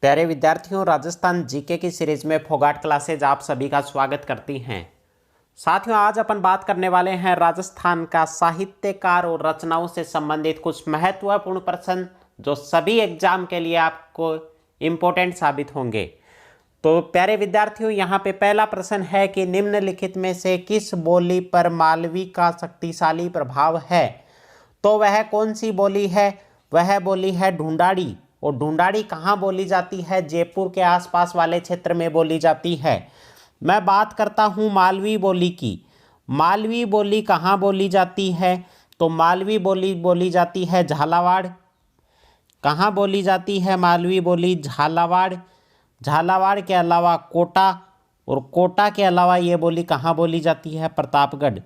प्यारे विद्यार्थियों, राजस्थान जीके की सीरीज में फोगाट क्लासेज आप सभी का स्वागत करती हैं। साथियों, आज अपन बात करने वाले हैं राजस्थान का साहित्यकार और रचनाओं से संबंधित कुछ महत्वपूर्ण प्रश्न जो सभी एग्जाम के लिए आपको इम्पोर्टेंट साबित होंगे। तो प्यारे विद्यार्थियों, यहाँ पे पहला प्रश्न है कि निम्नलिखित में से किस बोली पर मालवी का शक्तिशाली प्रभाव है? तो वह कौन सी बोली है? वह बोली है ढूंढाड़ी। और ढूंढाड़ी कहाँ बोली जाती है? जयपुर के आसपास वाले क्षेत्र में बोली जाती है। मैं बात करता हूँ मालवी बोली की। मालवी बोली कहाँ बोली जाती है? तो मालवी बोली बोली जाती है झालावाड़। कहाँ बोली जाती है मालवी बोली? झालावाड़। झालावाड़ के अलावा कोटा, और कोटा के अलावा यह बोली कहाँ बोली जाती है? प्रतापगढ़।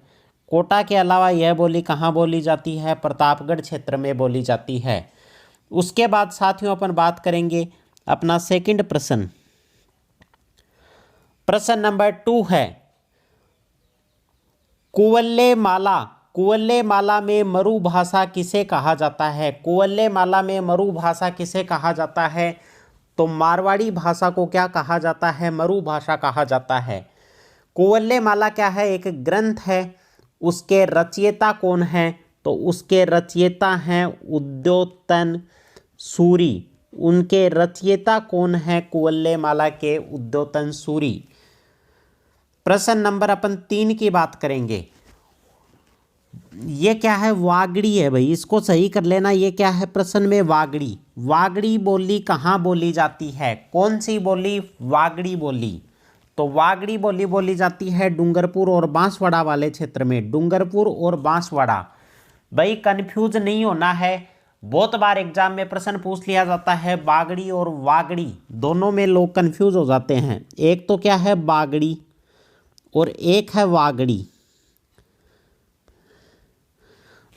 कोटा के अलावा यह बोली कहाँ बोली जाती है? प्रतापगढ़ क्षेत्र में बोली जाती है। उसके बाद साथियों अपन बात करेंगे अपना सेकंड प्रश्न। प्रश्न नंबर 2 है कुवल्ले माला। कुवल्ले माला में मरु भाषा किसे कहा जाता है? कुवल्ले माला में मरु भाषा किसे कहा जाता है? तो मारवाड़ी भाषा को क्या कहा जाता है? मरु भाषा कहा जाता है। कुवल्ले माला क्या है? एक ग्रंथ है। उसके रचयिता कौन है? तो उसके रचयिता हैं उद्योतन सूरी। उनके रचयिता कौन है कुवल्ले माला के? उद्योतन सूरी। प्रश्न नंबर अपन 3 की बात करेंगे। ये क्या है? वागड़ी है भाई, इसको सही कर लेना। ये क्या है प्रश्न में? वागड़ी। वागड़ी बोली कहाँ बोली जाती है? कौन सी बोली? वागड़ी बोली। तो वागड़ी बोली बोली जाती है डूंगरपुर और बांसवाड़ा वाले क्षेत्र में। डूंगरपुर और बांसवाड़ा। भाई कंफ्यूज नहीं होना है, बहुत बार एग्जाम में प्रश्न पूछ लिया जाता है बागड़ी और वागड़ी, दोनों में लोग कंफ्यूज हो जाते हैं। एक तो क्या है बागड़ी और एक है वागड़ी,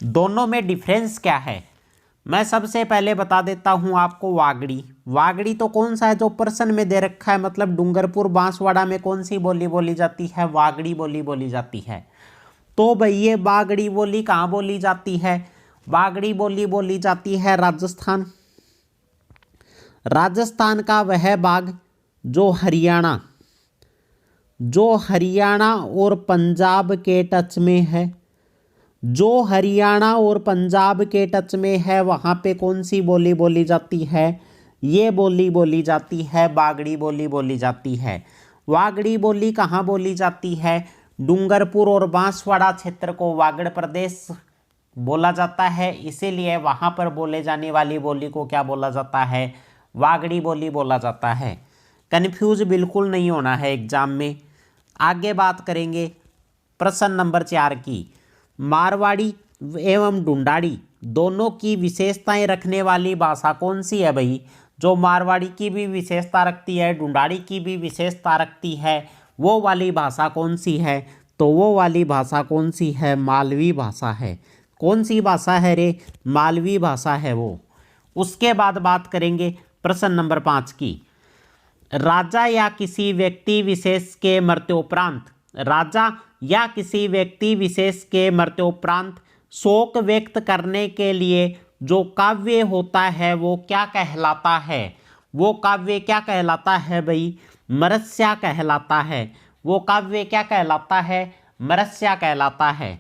दोनों में डिफरेंस क्या है? मैं सबसे पहले बता देता हूं आपको वागड़ी। वागड़ी तो कौन सा है जो प्रश्न में दे रखा है, मतलब डूंगरपुर बांसवाड़ा में कौन सी बोली बोली जाती है? वागड़ी बोली बोली जाती है। तो भाई ये बागड़ी बोली कहाँ बोली जाती है? बागड़ी बोली बोली जाती है राजस्थान। राजस्थान का वह भाग जो हरियाणा और पंजाब के टच में है। जो हरियाणा और पंजाब के टच में है वहाँ पे कौन सी बोली बोली जाती है? ये बोली बोली जाती है बागड़ी बोली बोली जाती है। वागड़ी बोली कहाँ बोली जाती है? डूंगरपुर और बांसवाड़ा क्षेत्र को वागड़ प्रदेश बोला जाता है, इसीलिए वहाँ पर बोले जाने वाली बोली को क्या बोला जाता है? वागड़ी बोली बोला जाता है। कन्फ्यूज बिल्कुल नहीं होना है एग्जाम में। आगे बात करेंगे प्रश्न नंबर 4 की। मारवाड़ी एवं ढूंढाड़ी दोनों की विशेषताएं रखने वाली भाषा कौन सी है भाई? जो मारवाड़ी की भी विशेषता रखती है, ढूंढाड़ी की भी विशेषता रखती है, वो वाली भाषा कौन सी है? तो वो वाली भाषा कौन सी है? मालवी भाषा है। कौन सी भाषा है रे? मालवी भाषा है वो। उसके बाद बात करेंगे प्रश्न नंबर 5 की। राजा या किसी व्यक्ति विशेष के मृत्योपरांत, राजा या किसी व्यक्ति विशेष के मृत्योपरांत शोक व्यक्त करने के लिए जो काव्य होता है वो क्या कहलाता है? वो काव्य क्या कहलाता है भाई? मरस्या कहलाता है। वो काव्य क्या कहलाता है? मरस्या कहलाता है।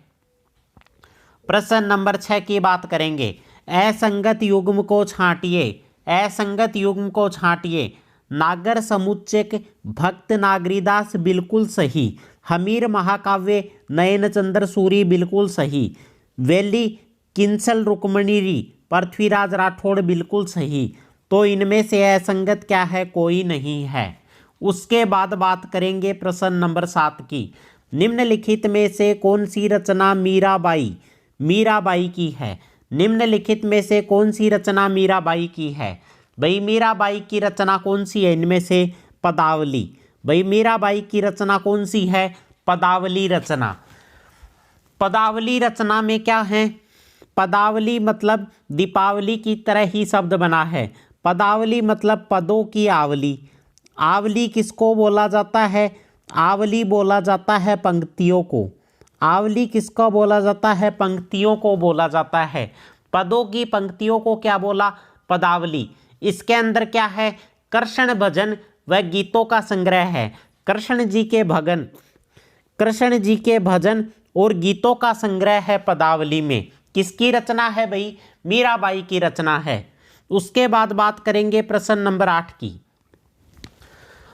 प्रश्न नंबर 6 की बात करेंगे। असंगत युग्म को छांटिए। असंगत युग्म को छांटिए। नागर समुच्चयक भक्त नागरीदास बिल्कुल सही। हमीर महाकाव्य नयनचंद्र सूरी बिल्कुल सही। वेली किंसल रुक्मणी पृथ्वीराज राठौड़ बिल्कुल सही। तो इनमें से असंगत क्या है? कोई नहीं है। उसके बाद बात करेंगे प्रश्न नंबर 7 की। निम्नलिखित में से कौन सी रचना मीराबाई की है? निम्नलिखित में से कौन सी रचना मीराबाई की है? भाई मीराबाई की रचना कौन सी है इनमें से? पदावली। भाई मीराबाई की रचना कौन सी है? पदावली रचना। पदावली रचना में क्या है? पदावली मतलब दीपावली की तरह ही शब्द बना है। पदावली मतलब पदों की आवली। आवली किसको बोला जाता है? आवली बोला जाता है पंक्तियों को। आवली किसको बोला जाता है? पंक्तियों को बोला जाता है। पदों की पंक्तियों को क्या बोला? पदावली। इसके अंदर क्या है? कृष्ण भजन व गीतों का संग्रह है। कृष्ण जी के भजन और गीतों का संग्रह है पदावली में। किसकी रचना है भाई? मीराबाई की रचना है। उसके बाद बात करेंगे प्रश्न नंबर 8 की।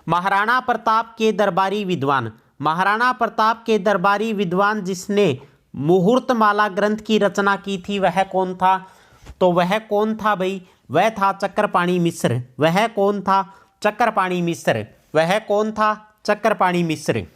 महाराणा प्रताप के दरबारी विद्वान, महाराणा प्रताप के दरबारी विद्वान जिसने मुहूर्तमाला ग्रंथ की रचना की थी वह कौन था? तो वह कौन था भाई? वह था चक्रपाणि मिश्र। वह कौन था? चक्रपाणि मिश्र। वह कौन था? चक्रपाणि मिश्र।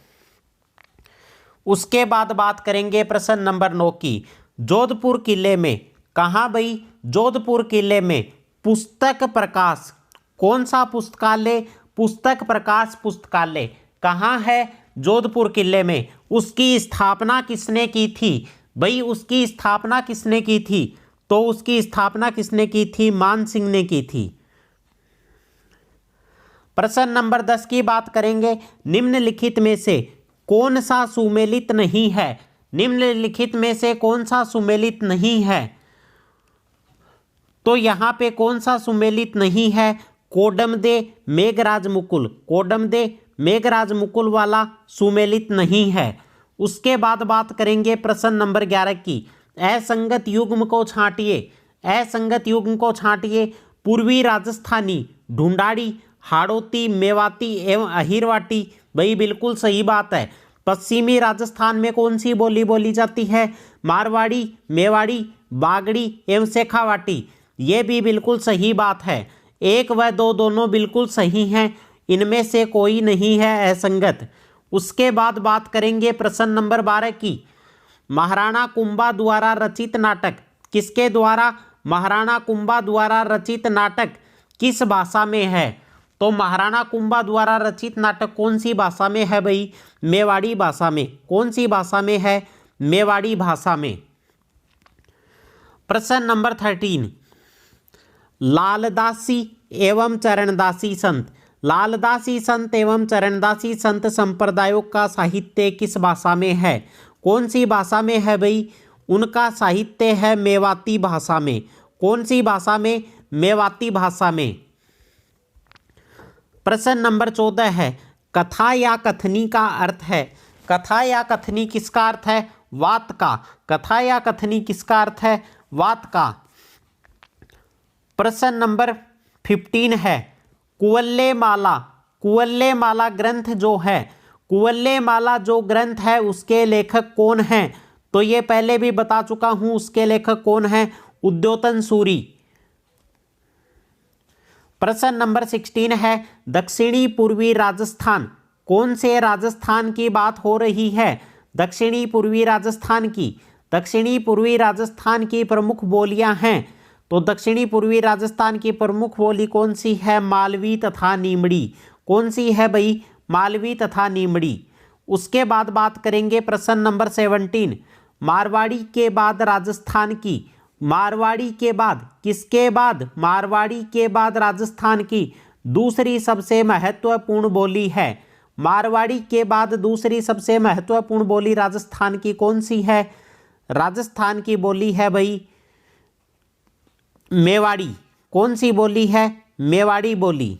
उसके बाद बात करेंगे प्रश्न नंबर 9 की। जोधपुर किले में, कहाँ भाई? जोधपुर किले में पुस्तक प्रकाश, कौन सा पुस्तकालय? पुस्तक प्रकाश पुस्तकालय कहाँ है? जोधपुर किले में। उसकी स्थापना किसने की थी भाई? उसकी स्थापना किसने की थी? तो उसकी स्थापना किसने की थी? मान सिंह ने की थी। प्रश्न नंबर 10 की बात करेंगे। निम्नलिखित में से कौन सा सुमेलित नहीं है? निम्नलिखित में से कौन सा सुमेलित नहीं है? तो यहाँ पे कौन सा सुमेलित नहीं है? कोडमदे मेघराज मुकुल, कोडमदे मेघराज मुकुल वाला सुमेलित नहीं है। उसके बाद बात करेंगे प्रश्न नंबर 11 की। असंगत युग्म को छांटिए, असंगत युग्म को छांटिए। पूर्वी राजस्थानी, ढूंढाड़ी, हाड़ौती, मेवाती एवं अहिरवाटी। भाई बिल्कुल सही बात है। पश्चिमी राजस्थान में कौन सी बोली बोली जाती है? मारवाड़ी, मेवाड़ी, बागड़ी एवं शेखावाटी। ये भी बिल्कुल सही बात है। 1 व 2 दोनों बिल्कुल सही हैं, इनमें से कोई नहीं है असंगत। उसके बाद बात करेंगे प्रश्न नंबर 12 की। महाराणा कुंभा द्वारा रचित नाटक, किसके द्वारा? महाराणा कुंभा द्वारा रचित नाटक किस भाषा में है? तो महाराणा कुंभा द्वारा रचित नाटक कौन सी भाषा में है भाई? मेवाड़ी भाषा में। कौन सी भाषा में है? मेवाड़ी भाषा में। प्रश्न नंबर 13। लालदासी एवं चरणदासी संत, लालदासी संत एवं चरणदासी संत संप्रदायों का साहित्य किस भाषा में है? कौन सी भाषा में है भाई? उनका साहित्य है मेवाती भाषा में। कौन सी भाषा में? मेवाती भाषा में। प्रश्न नंबर 14 है। कथा या कथनी का अर्थ है? कथा या कथनी किसका अर्थ है? वात का। कथा या कथनी किसका अर्थ है? वात का। प्रश्न नंबर 15 है। कुवल्ले माला, कुवल्ले माला ग्रंथ जो है, कुवल्ले माला जो ग्रंथ है उसके लेखक कौन हैं? तो ये पहले भी बता चुका हूं, उसके लेखक कौन हैं? उद्योतन सूरी। प्रश्न नंबर 16 है। दक्षिणी पूर्वी राजस्थान, कौन से राजस्थान की बात हो रही है? दक्षिणी पूर्वी राजस्थान की। दक्षिणी पूर्वी राजस्थान की प्रमुख बोलियां हैं। तो दक्षिणी पूर्वी राजस्थान की प्रमुख बोली कौन सी है? मालवी तथा नीमड़ी। कौन सी है भाई? मालवी तथा नीमड़ी। उसके बाद बात करेंगे प्रश्न नंबर 17। मारवाड़ी के बाद राजस्थान की, मारवाड़ी के बाद किसके बाद? मारवाड़ी के बाद राजस्थान की दूसरी सबसे महत्वपूर्ण बोली है। मारवाड़ी के बाद दूसरी सबसे महत्वपूर्ण बोली राजस्थान की कौन सी है? राजस्थान की बोली है भाई मेवाड़ी। कौन सी बोली है? मेवाड़ी बोली।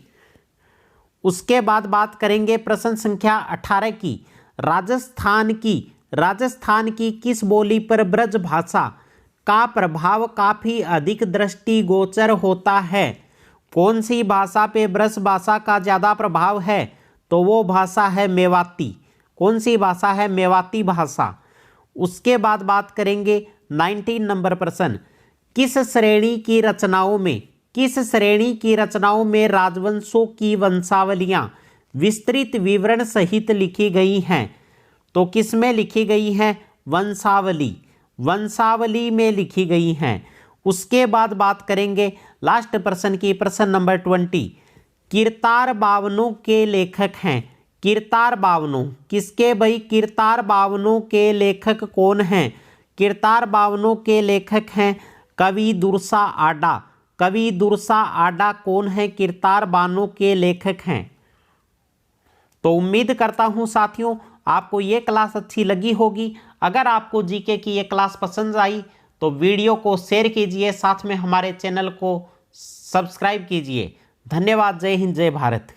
उसके बाद बात करेंगे प्रश्न संख्या 18 की। राजस्थान की किस बोली पर ब्रज भाषा का प्रभाव काफी अधिक दृष्टिगोचर होता है? कौन सी भाषा पे ब्रज भाषा का ज्यादा प्रभाव है? तो वो भाषा है मेवाती। कौन सी भाषा है? मेवाती भाषा। उसके बाद बात करेंगे 19 नंबर प्रश्न। किस श्रेणी की रचनाओं में, किस श्रेणी की रचनाओं में राजवंशों की वंशावलियां विस्तृत विवरण सहित लिखी गई हैं? तो किस में लिखी गई हैं? वंशावली, वंशावली में लिखी गई हैं। उसके बाद बात करेंगे लास्ट प्रश्न की, प्रश्न नंबर 20। किरतार बावनों के लेखक हैं। किरतार बावनों किसके भाई? किरतार बावनों के लेखक कौन हैं? किरतार बावनों के लेखक हैं कवि दुर्सा आडा। कवि दुर्सा आडा कौन है? किरतार बावनों के लेखक हैं। तो उम्मीद करता हूं साथियों आपको ये क्लास अच्छी लगी होगी। अगर आपको जीके की ये क्लास पसंद आई तो वीडियो को शेयर कीजिए, साथ में हमारे चैनल को सब्सक्राइब कीजिए। धन्यवाद। जय हिंद, जय भारत।